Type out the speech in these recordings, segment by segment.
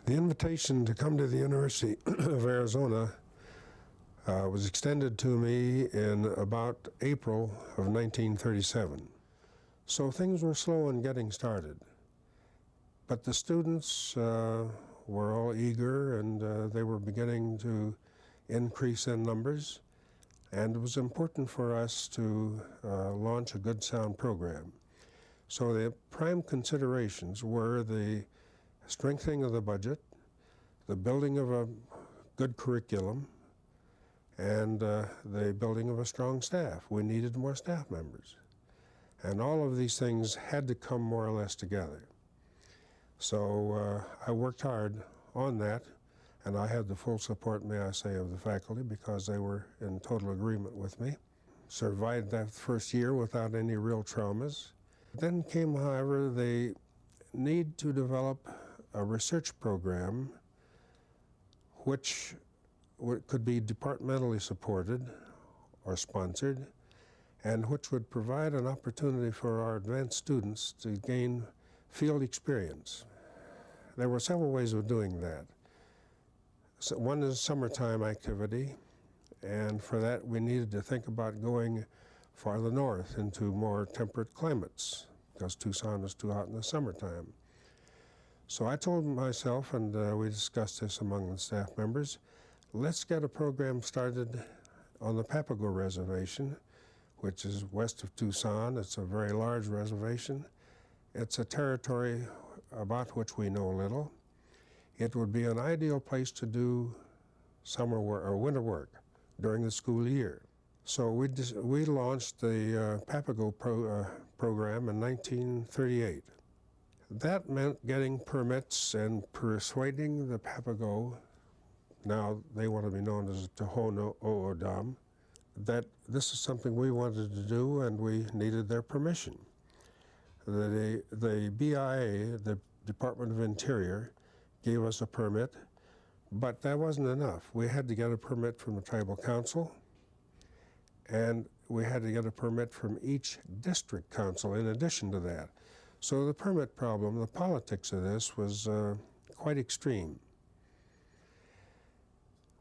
The invitation to come to the University of Arizona was extended to me in about April of 1937. So things were slow in getting started. But the students were all eager, and they were beginning to increase in numbers. And it was important for us to launch a good, sound program. So the prime considerations were the strengthening of the budget, the building of a good curriculum, and the building of a strong staff. We needed more staff members. And all of these things had to come more or less together. So I worked hard on that, and I had the full support, may I say, of the faculty, because they were in total agreement with me. Survived that first year without any real traumas. Then came, however, the need to develop a research program which could be departmentally supported or sponsored, and which would provide an opportunity for our advanced students to gain field experience. There were several ways of doing that. So one is summertime activity, and for that we needed to think about going farther north into more temperate climates, because Tucson is too hot in the summertime. So I told myself, and we discussed this among the staff members, let's get a program started on the Papago reservation, which is west of Tucson. It's a very large reservation. It's a territory about which we know little. It would be an ideal place to do summer work or winter work during the school year. So we launched the Papago program in 1938. That meant getting permits and persuading the Papago, now they want to be known as Tohono O'odham, that this is something we wanted to do and we needed their permission. The BIA, the Department of Interior, gave us a permit, but that wasn't enough. We had to get a permit from the tribal council, and we had to get a permit from each district council in addition to that. So the permit problem, the politics of this, was quite extreme.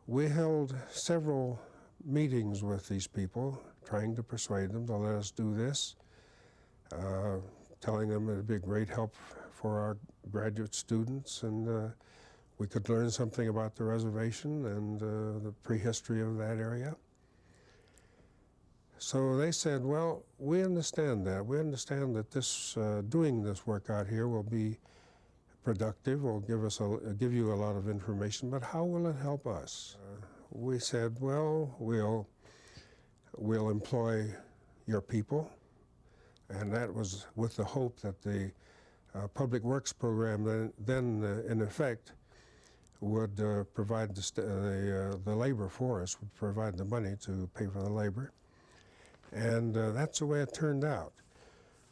We held several meetings with these people, trying to persuade them to let us do this, telling them it would be a great help for our graduate students, and we could learn something about the reservation and the prehistory of that area. So they said, well, we understand that. We understand that this doing this work out here will be productive, will give you a lot of information, but how will it help us? We said, well, we'll employ your people, and that was with the hope that the Public Works program then in effect would provide the labor for us, would provide the money to pay for the labor. And that's the way it turned out.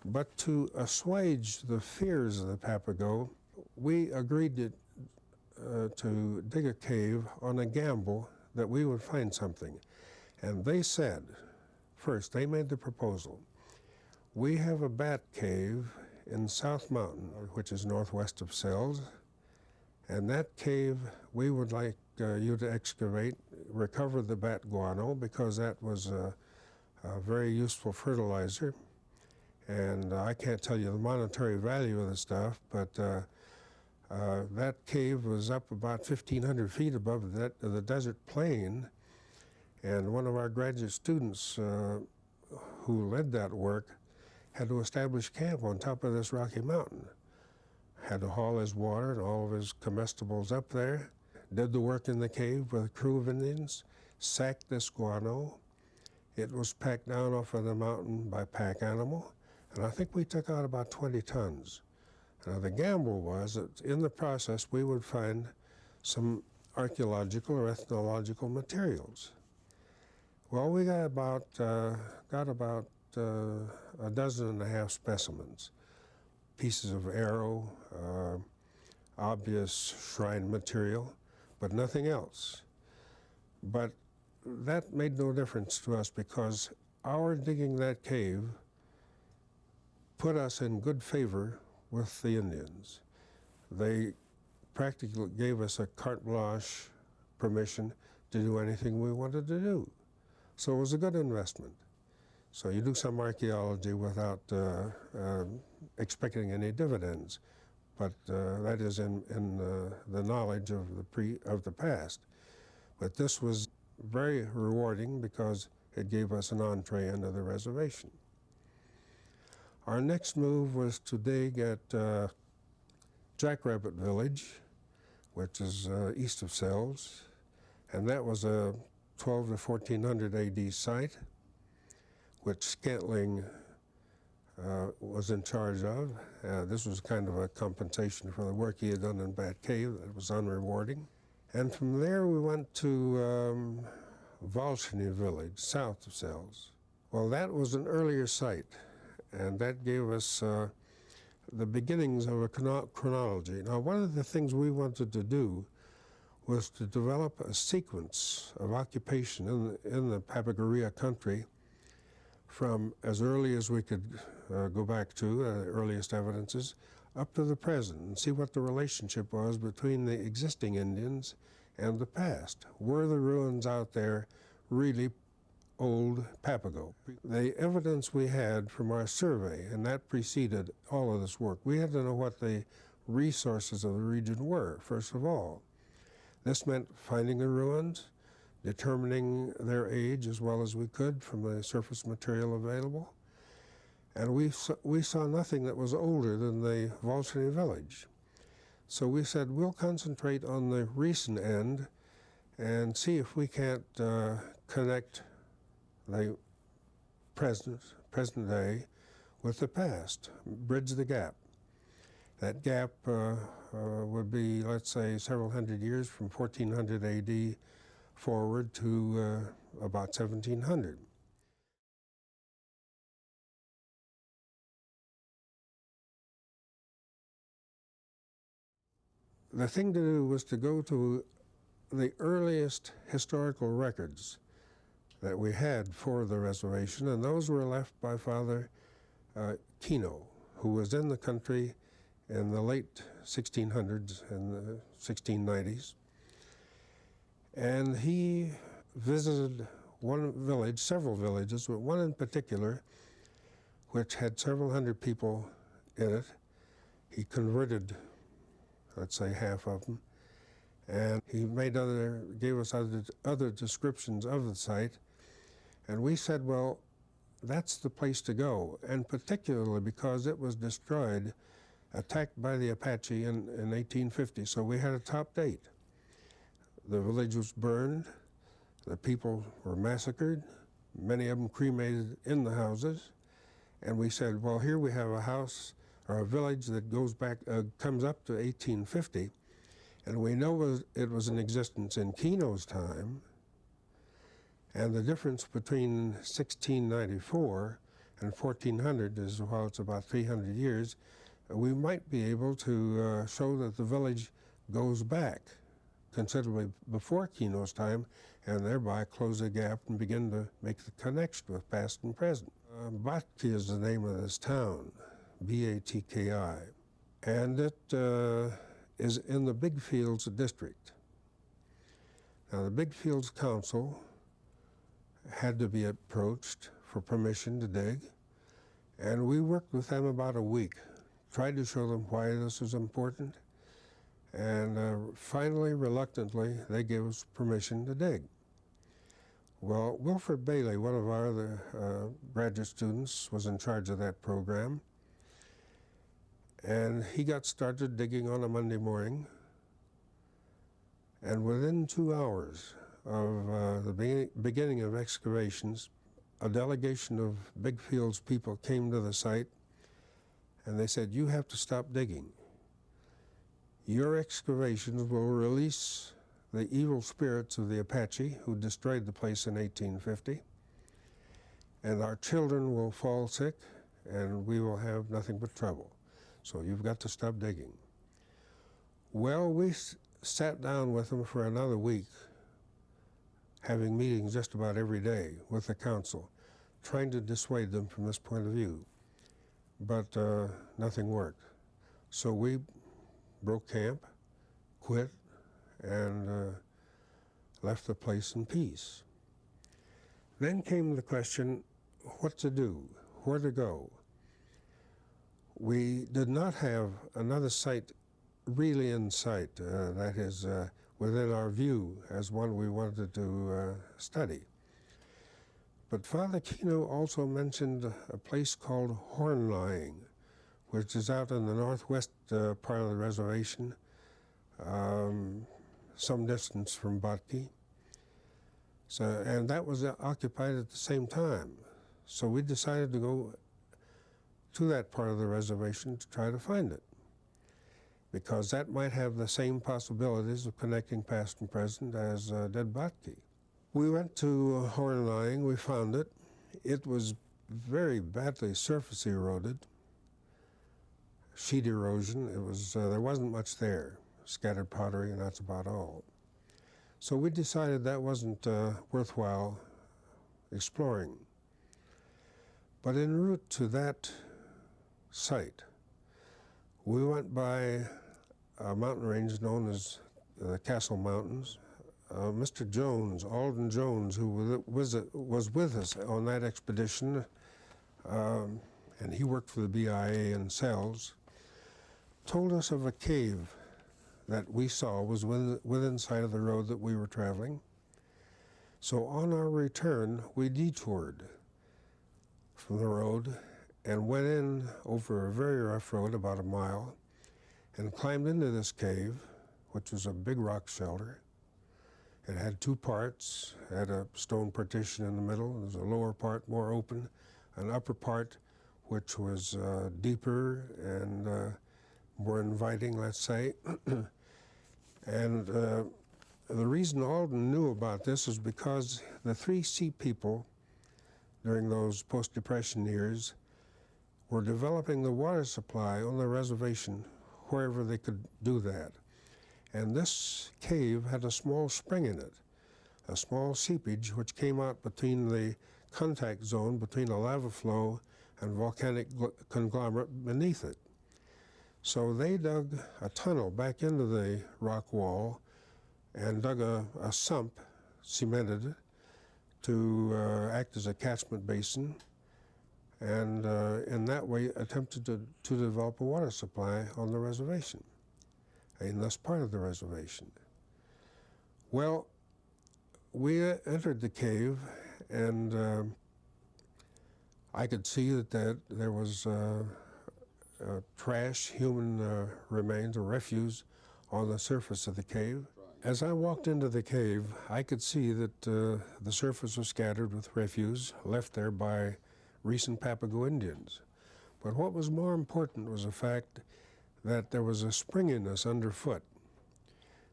But to assuage the fears of the Papago, we agreed to dig a cave on a gamble that we would find something. And they said, first, they made the proposal, we have a bat cave in South Mountain, which is northwest of Sells, and that cave we would like you to excavate, recover the bat guano, because that was a very useful fertilizer. And I can't tell you the monetary value of the stuff, but that cave was up about 1,500 feet above the desert plain, and one of our graduate students who led that work had to establish camp on top of this rocky mountain. Had to haul his water and all of his comestibles up there, did the work in the cave with a crew of Indians, sacked this guano. It was packed down off of the mountain by pack animal, and I think we took out about 20 tons. Now the gamble was that in the process we would find some archaeological or ethnological materials. Well, we got about a dozen and a half specimens, pieces of arrow, obvious shrine material, but nothing else. But that made no difference to us, because our digging that cave put us in good favor with the Indians. They practically gave us a carte blanche permission to do anything we wanted to do. So it was a good investment. So you do some archaeology without expecting any dividends, but that is in the knowledge of the past. But this was very rewarding because it gave us an entree into the reservation. Our next move was to dig at Jackrabbit Village, which is east of Sells, and that was a 12 to 1400 AD site, which Scantling was in charge of. This was kind of a compensation for the work he had done in Bat Cave that was unrewarding. And from there we went to Volshny Village, south of Sells. Well, that was an earlier site, and that gave us the beginnings of a chronology. Now, one of the things we wanted to do was to develop a sequence of occupation in the Papago country from as early as we could go back to, the earliest evidences, up to the present, and see what the relationship was between the existing Indians and the past. Were the ruins out there really old Papago? The evidence we had from our survey, and that preceded all of this work, we had to know what the resources of the region were, first of all. This meant finding the ruins, determining their age as well as we could from the surface material available. And we saw nothing that was older than the Volshny village. So we said, we'll concentrate on the recent end and see if we can't connect the present day with the past, bridge the gap. That gap would be, let's say, several hundred years from 1400 AD forward to about 1700. The thing to do was to go to the earliest historical records that we had for the reservation, and those were left by Father Kino, who was in the country in the late 1600s and the 1690s. And he visited one village, several villages, but one in particular, which had several hundred people in it. He converted, let's say, half of them, and he gave us other descriptions of the site. And we said, well, that's the place to go, and particularly because it was destroyed, attacked by the Apache in 1850, so we had a top date. The village was burned, the people were massacred, many of them cremated in the houses, and we said, well, here we have a house or a village that goes back, comes up to 1850, and we know it was in existence in Kino's time, and the difference between 1694 and 1400 is, while it's about 300 years, we might be able to show that the village goes back considerably before Kino's time, and thereby close the gap and begin to make the connection with past and present. Batki is the name of this town, B-A-T-K-I, and it is in the Big Fields district. Now, the Big Fields Council had to be approached for permission to dig, and we worked with them about a week, tried to show them why this was important, and finally, reluctantly, they gave us permission to dig. Well, Wilfred Bailey, one of our other graduate students, was in charge of that program, and he got started digging on a Monday morning, and within 2 hours of the beginning of excavations, a delegation of Big Fields people came to the site, and they said, you have to stop digging. Your excavations will release the evil spirits of the Apache who destroyed the place in 1850, and our children will fall sick, and we will have nothing but trouble. So you've got to stop digging. Well, we sat down with them for another week, having meetings just about every day with the council, trying to dissuade them from this point of view. But nothing worked. So we broke camp, quit and left the place in peace. Then came the question, what to do, where to go. We did not have another site really in sight, that is within our view as one we wanted to study. But Father Kino also mentioned a place called Hornlying, which is out in the northwest part of the reservation, some distance from Botke. So, and that was occupied at the same time. So we decided to go to that part of the reservation to try to find it, because that might have the same possibilities of connecting past and present as did Botke. We went to Hornlying, we found it. It was very badly surface eroded, sheet erosion. It was, there wasn't much there, scattered pottery, and that's about all. So we decided that wasn't worthwhile exploring. But en route to that site, we went by a mountain range known as the Castle Mountains. Mr. Jones, Alden Jones, who was with us on that expedition, and he worked for the BIA in cells, told us of a cave that we saw was within sight of the road that we were traveling. So on our return, we detoured from the road and went in over a very rough road, about a mile, and climbed into this cave, which was a big rock shelter. It had two parts, had a stone partition in the middle. There was a lower part more open, an upper part which was deeper and more inviting, let's say. And the reason Alden knew about this is because the 3 Sea people during those post-Depression years were developing the water supply on the reservation wherever they could do that. And this cave had a small spring in it, a small seepage which came out between the contact zone between a lava flow and volcanic conglomerate beneath it. So they dug a tunnel back into the rock wall and dug a sump, cemented it, to act as a catchment basin, and in that way attempted to develop a water supply on the reservation, in this part of the reservation. Well, we entered the cave, and I could see that there was trash, human remains or refuse on the surface of the cave. As I walked into the cave, I could see that the surface was scattered with refuse left there by recent Papago Indians. But what was more important was the fact that there was a springiness underfoot.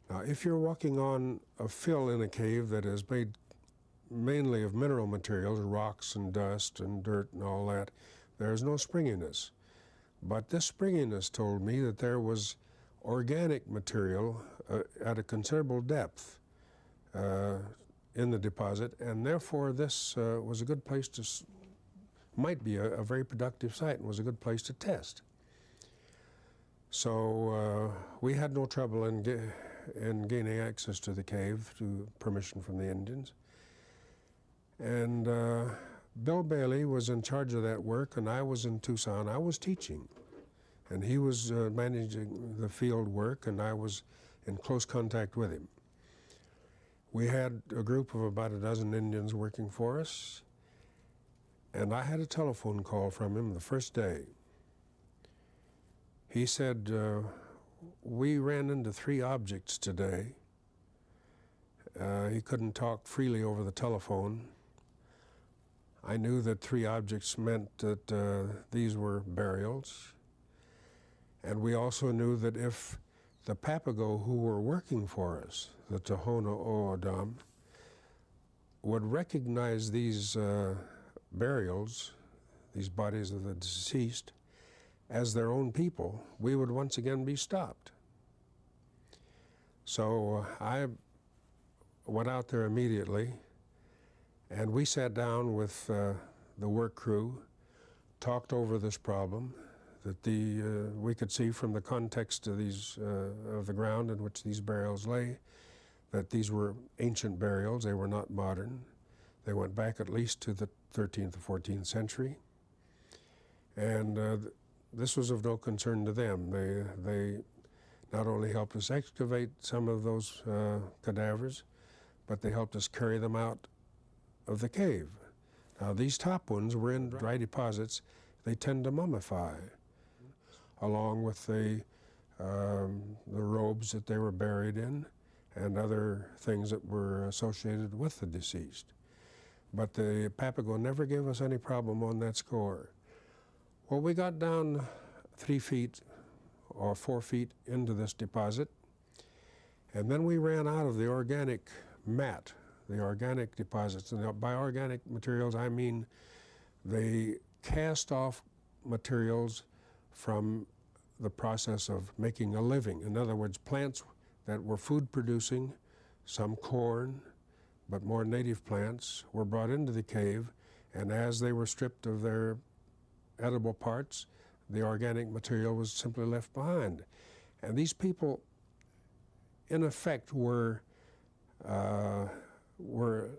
Now, if you're walking on a fill in a cave that is made mainly of mineral materials, rocks and dust and dirt and all that, there is no springiness. But this springiness told me that there was organic material at a considerable depth in the deposit, and therefore this was a good place to, might be a very productive site and was a good place to test. So we had no trouble in gaining access to the cave through permission from the Indians. And Bill Bailey was in charge of that work, and I was in Tucson. I was teaching, and he was managing the field work, and I was in close contact with him. We had a group of about a dozen Indians working for us, and I had a telephone call from him the first day. He said, we ran into 3 objects today. He couldn't talk freely over the telephone. I knew that 3 objects meant that these were burials. And we also knew that if the Papago who were working for us, the Tohono O'odham, would recognize these burials, these bodies of the deceased, as their own people, we would once again be stopped. So I went out there immediately, and we sat down with the work crew, talked over this problem. that we could see from the context of of the ground in which these burials lay, that these were ancient burials. They were not modern. They went back at least to the 13th or 14th century. And this was of no concern to them. They not only helped us excavate some of those cadavers, but they helped us carry them out of the cave. Now, these top ones were in dry deposits. They tend to mummify, along with the robes that they were buried in and other things that were associated with the deceased. But the Papago never gave us any problem on that score. Well, we got down 3 feet or 4 feet into this deposit, and then we ran out of the organic mat, the organic deposits. And by organic materials, I mean they cast off materials from the process of making a living. In other words, plants that were food producing, some corn, but more native plants, were brought into the cave, and as they were stripped of their edible parts, the organic material was simply left behind. And these people, in effect, were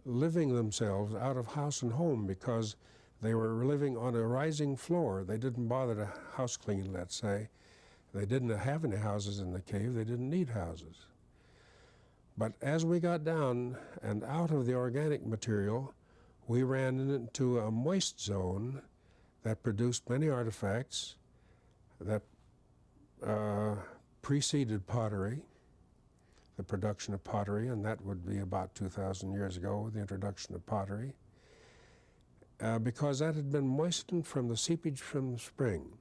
living themselves out of house and home because they were living on a rising floor. They didn't bother to house clean, let's say. They didn't have any houses in the cave. They didn't need houses. But as we got down and out of the organic material, we ran into a moist zone that produced many artifacts that preceded pottery, the production of pottery, and that would be about 2,000 years ago with the introduction of pottery, because that had been moistened from the seepage from the spring.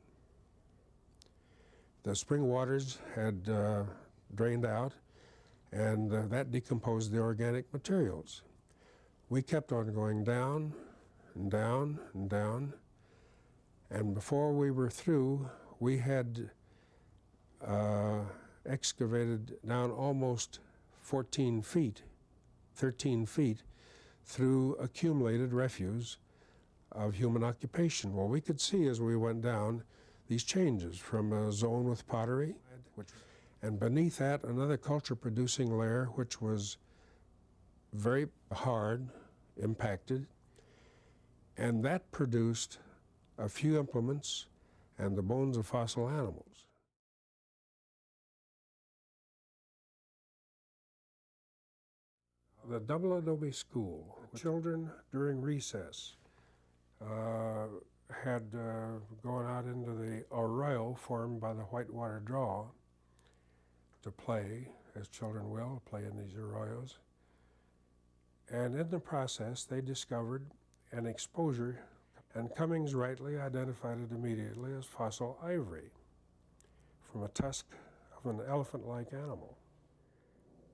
The spring waters had drained out, and that decomposed the organic materials. We kept on going down and down and down, and before we were through, we had excavated down almost 14 feet, 13 feet, through accumulated refuse of human occupation. Well, we could see as we went down these changes from a zone with pottery, and beneath that another culture-producing layer which was very hard, impacted, and that produced a few implements and the bones of fossil animals. The double adobe school, children during recess had gone out into the arroyo formed by the Whitewater Draw to play, as children will, play in these arroyos. And in the process, they discovered an exposure, and Cummings rightly identified it immediately as fossil ivory from a tusk of an elephant-like animal.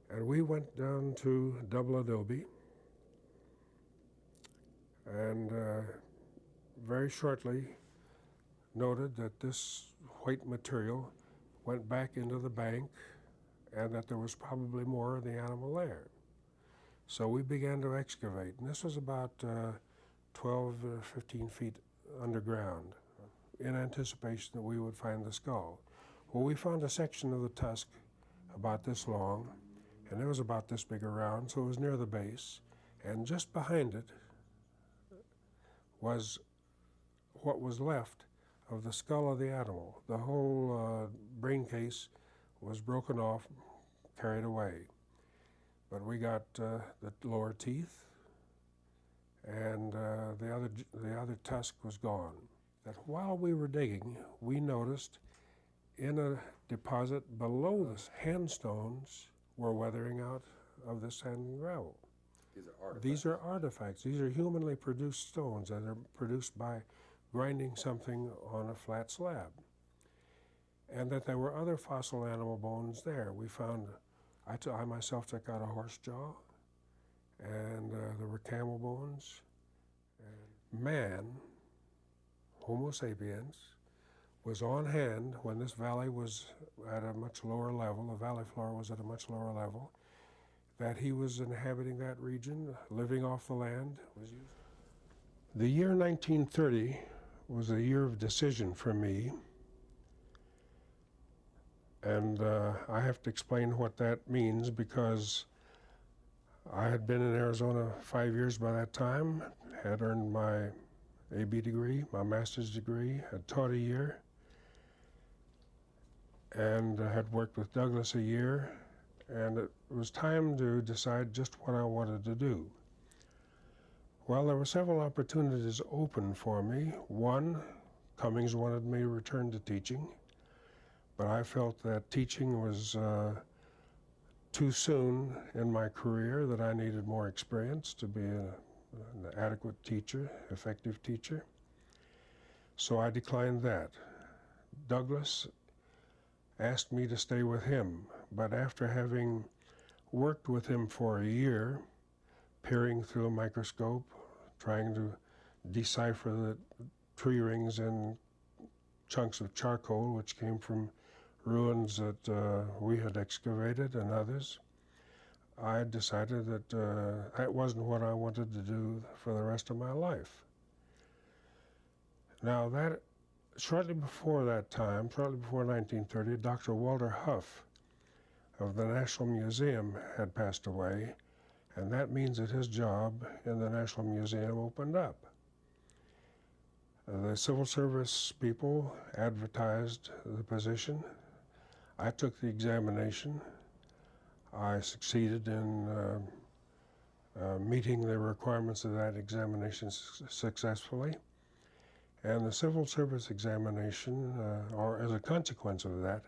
And we went down to double adobe, and very shortly noted that this white material went back into the bank and that there was probably more of the animal there. So we began to excavate, and this was about 12 or 15 feet underground in anticipation that we would find the skull. Well, we found a section of the tusk about this long, and it was about this big around, so it was near the base, and just behind it was what was left of the skull of the animal. The whole brain case was broken off, carried away. But we got the lower teeth, and the other tusk was gone. That while we were digging, we noticed in a deposit below the handstones were weathering out of the sand and gravel. These are artifacts. These are humanly produced stones that are produced by grinding something on a flat slab. And that there were other fossil animal bones there. We found, I myself took out a horse jaw, and there were camel bones. And man, Homo sapiens, was on hand when this valley was at a much lower level, the valley floor was at a much lower level, that he was inhabiting that region, living off the land. The year 1930 was a year of decision for me. And I have to explain what that means because I had been in Arizona 5 years by that time, had earned my AB degree, my master's degree, had taught a year, and had worked with Douglas a year, and it was time to decide just what I wanted to do. Well, there were several opportunities open for me. One, Cummings wanted me to return to teaching, but I felt that teaching was too soon in my career, that I needed more experience to be an adequate teacher, effective teacher. So I declined that. Douglas asked me to stay with him, but after having worked with him for a year, peering through a microscope, trying to decipher the tree rings and chunks of charcoal which came from ruins that we had excavated and others, I decided that that wasn't what I wanted to do for the rest of my life. Now that, shortly before that time, shortly before 1930, Dr. Walter Huff of the National Museum had passed away, and that means that his job in the National Museum opened up. The Civil Service people advertised the position. I took the examination. I succeeded in meeting the requirements of that examination successfully. And the Civil Service examination, or as a consequence of that,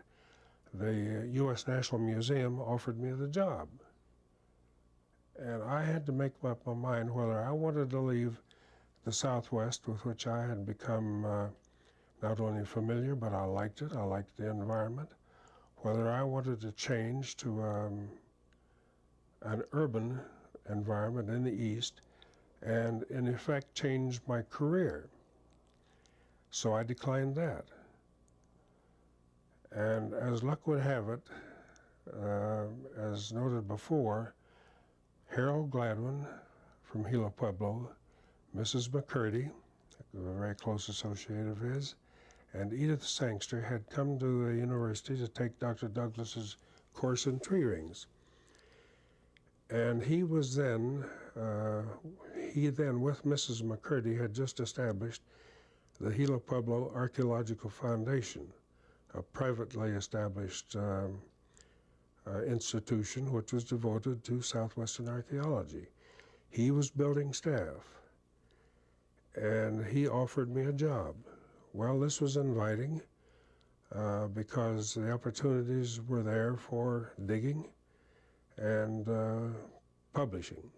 the U.S. National Museum offered me the job. And I had to make up my mind whether I wanted to leave the Southwest, with which I had become not only familiar, but I liked it. I liked the environment. Whether I wanted to change to an urban environment in the East and, in effect, change my career. So I declined that. And as luck would have it, as noted before, Harold Gladwin from Gila Pueblo, Mrs. McCurdy, a very close associate of his, and Edith Sangster had come to the university to take Dr. Douglas's course in tree rings. And he was then, with Mrs. McCurdy, had just established the Gila Pueblo Archaeological Foundation, a privately established institution which was devoted to Southwestern archaeology. He was building staff, and he offered me a job. Well, this was inviting because the opportunities were there for digging and publishing.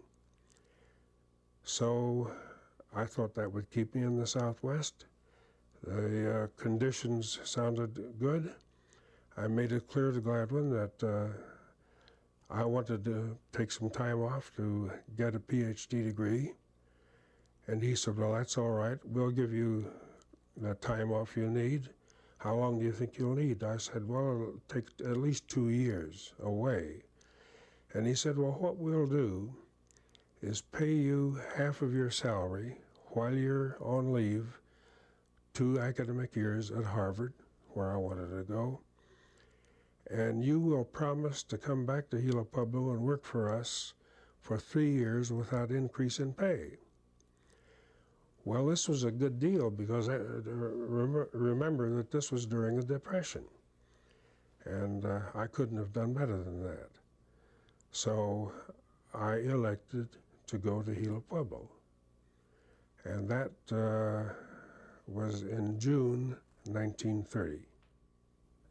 So I thought that would keep me in the Southwest. The conditions sounded good. I made it clear to Gladwin that I wanted to take some time off to get a PhD degree. And he said, well, that's all right. We'll give you the time off you need. How long do you think you'll need? I said, well, it'll take at least 2 years away. And he said, well, what we'll do is pay you half of your salary while you're on leave, 2 academic years at Harvard, where I wanted to go, and you will promise to come back to Gila Pueblo and work for us for 3 years without increase in pay. Well, this was a good deal because remember that this was during the Depression, and I couldn't have done better than that. So I elected to go to Gila Pueblo, and that was in June 1930.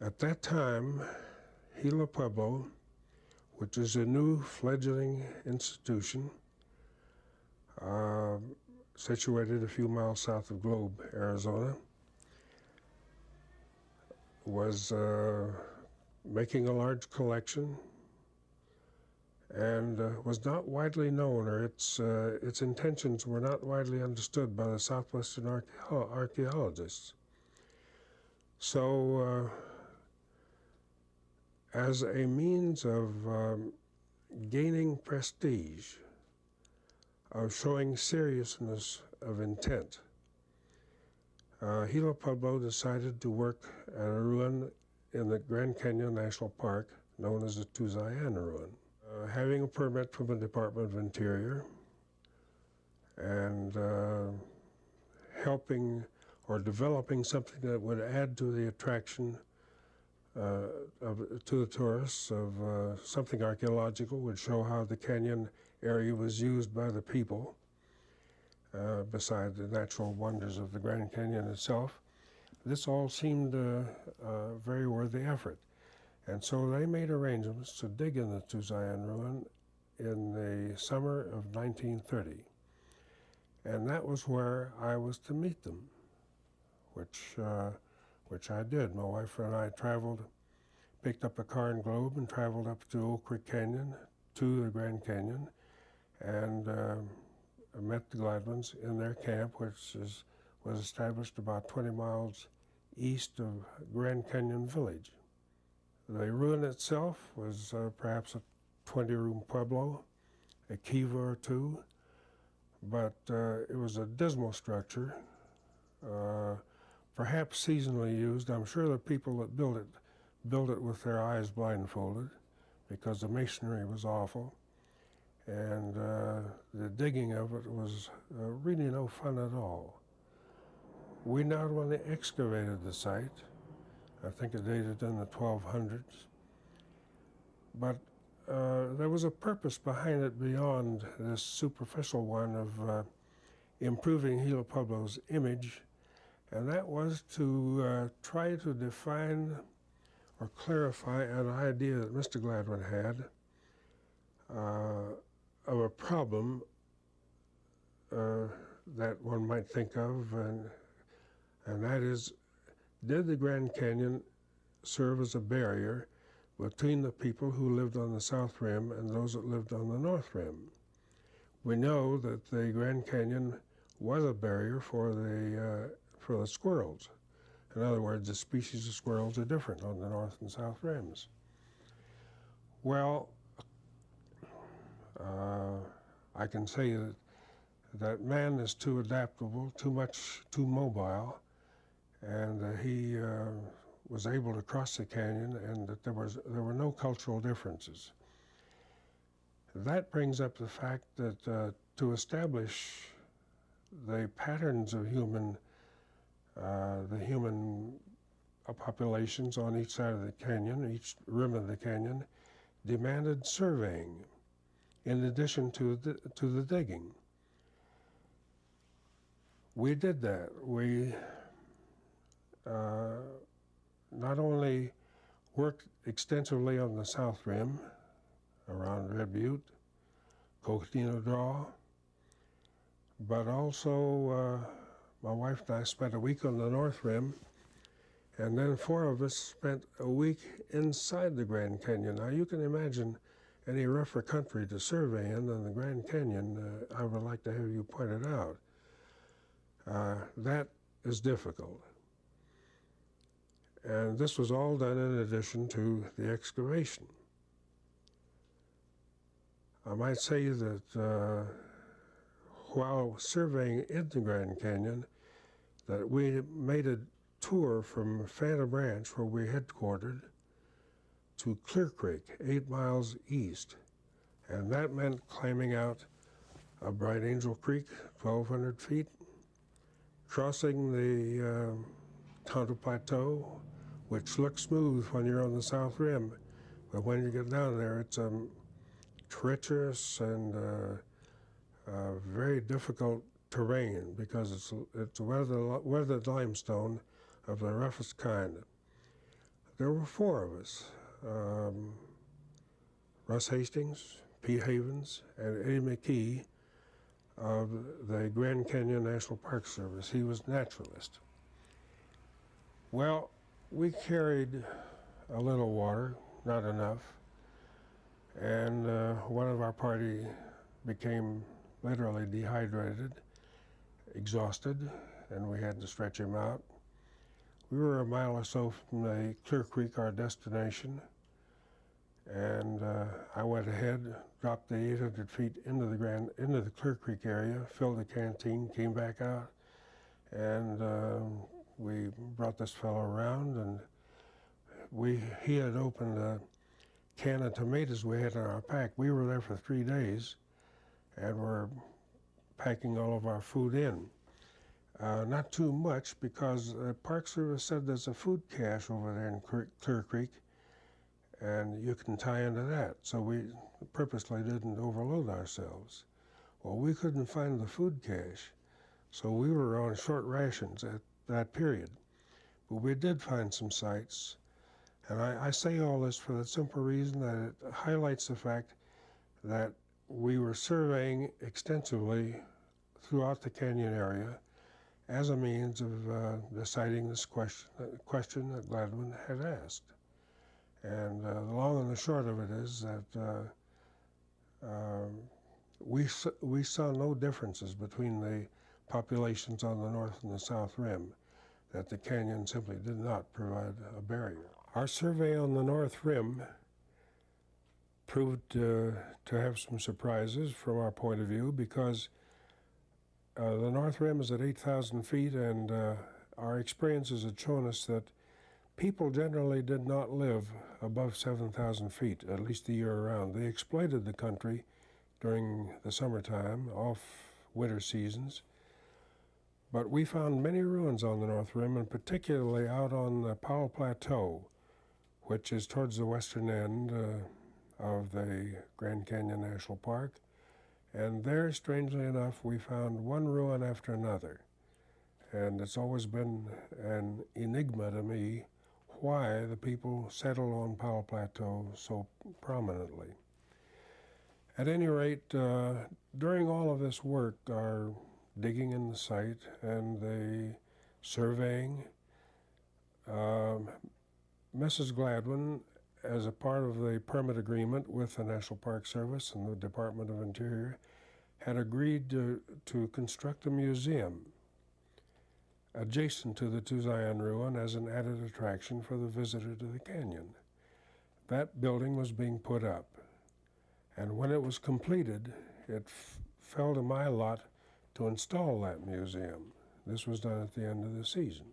At that time, Gila Pueblo, which is a new fledgling institution situated a few miles south of Globe, Arizona, was making a large collection and was not widely known, or its intentions were not widely understood by the Southwestern archaeologists. So as a means of gaining prestige, of showing seriousness of intent, Gila Pueblo decided to work at a ruin in the Grand Canyon National Park, known as the Tusayan Ruin. Having a permit from the Department of Interior and helping or developing something that would add to the attraction to the tourists of something archaeological, would show how the canyon area was used by the people, beside the natural wonders of the Grand Canyon itself. This all seemed a very worthy effort. And so they made arrangements to dig in the Tusayan Ruin in the summer of 1930. And that was where I was to meet them, which I did. My wife and I traveled, picked up a car and globe and traveled up to Oak Creek Canyon, to the Grand Canyon, and met the Gladwins in their camp, which was established about 20 miles east of Grand Canyon Village. The ruin itself was perhaps a 20-room pueblo, a kiva or two, but it was a dismal structure, perhaps seasonally used. I'm sure the people that built it with their eyes blindfolded, because the masonry was awful, and the digging of it was really no fun at all. We not only excavated the site, I think it dated in the 1200s, but there was a purpose behind it beyond this superficial one of improving Gila Pueblo's image, and that was to try to define or clarify an idea that Mr. Gladwin had of a problem that one might think of, and that is, did the Grand Canyon serve as a barrier between the people who lived on the South Rim and those that lived on the North Rim? We know that the Grand Canyon was a barrier for the squirrels. In other words, the species of squirrels are different on the North and South Rims. Well, I can say that man is too adaptable, too mobile, and he was able to cross the canyon, and that there were no cultural differences. That brings up the fact that to establish the patterns of the human populations on each side of the canyon, each rim of the canyon, demanded surveying in addition to the digging. We did that. We not only worked extensively on the South Rim, around Red Butte, Tohono Draw, but also my wife and I spent a week on the North Rim, and then 4 of us spent a week inside the Grand Canyon. Now you can imagine any rougher country to survey in than the Grand Canyon, I would like to have you pointed out. That is difficult. And this was all done in addition to the excavation. I might say that while surveying in the Grand Canyon, that we made a tour from Phantom Ranch, where we headquartered, to Clear Creek, 8 miles east. And that meant climbing out a Bright Angel Creek, 1,200 feet, crossing the Tonto Plateau, which looks smooth when you're on the South Rim, but when you get down there, it's treacherous and very difficult terrain, because it's weathered limestone of the roughest kind. There were 4 of us, Russ Hastings, Pete Havens, and Eddie McKee of the Grand Canyon National Park Service. He was naturalist. Well, we carried a little water, not enough, and one of our party became literally dehydrated, exhausted, and we had to stretch him out. We were a mile or so from the Clear Creek, our destination, and I went ahead, dropped the 800 feet into the Clear Creek area, filled the canteen, came back out, and we brought this fellow around, and he had opened a can of tomatoes we had in our pack. We were there for 3 days and were packing all of our food in. Not too much, because the Park Service said there's a food cache over there in Clear Creek, and you can tie into that. So we purposely didn't overload ourselves. Well, we couldn't find the food cache, so we were on short rations at that period. But we did find some sites, and I say all this for the simple reason that it highlights the fact that we were surveying extensively throughout the canyon area as a means of deciding this question that Gladwin had asked. And the long and the short of it is that we saw no differences between the populations on the north and the south rim, that the canyon simply did not provide a barrier. Our survey on the north rim proved to have some surprises from our point of view, because the north rim is at 8,000 feet, and our experiences had shown us that people generally did not live above 7,000 feet, at least the year around. They exploited the country during the summertime, off winter seasons. But we found many ruins on the north rim, and particularly out on the Powell Plateau, which is towards the western end of the Grand Canyon National Park. And there, strangely enough, we found one ruin after another. And it's always been an enigma to me why the people settled on Powell Plateau so prominently. At any rate, during all of this work, our digging in the site and the surveying, Mrs. Gladwin, as a part of the permit agreement with the National Park Service and the Department of Interior, had agreed to construct a museum adjacent to the Tusayan ruin as an added attraction for the visitor to the canyon. That building was being put up, and when it was completed, it fell to my lot to install that museum. This was done at the end of the season.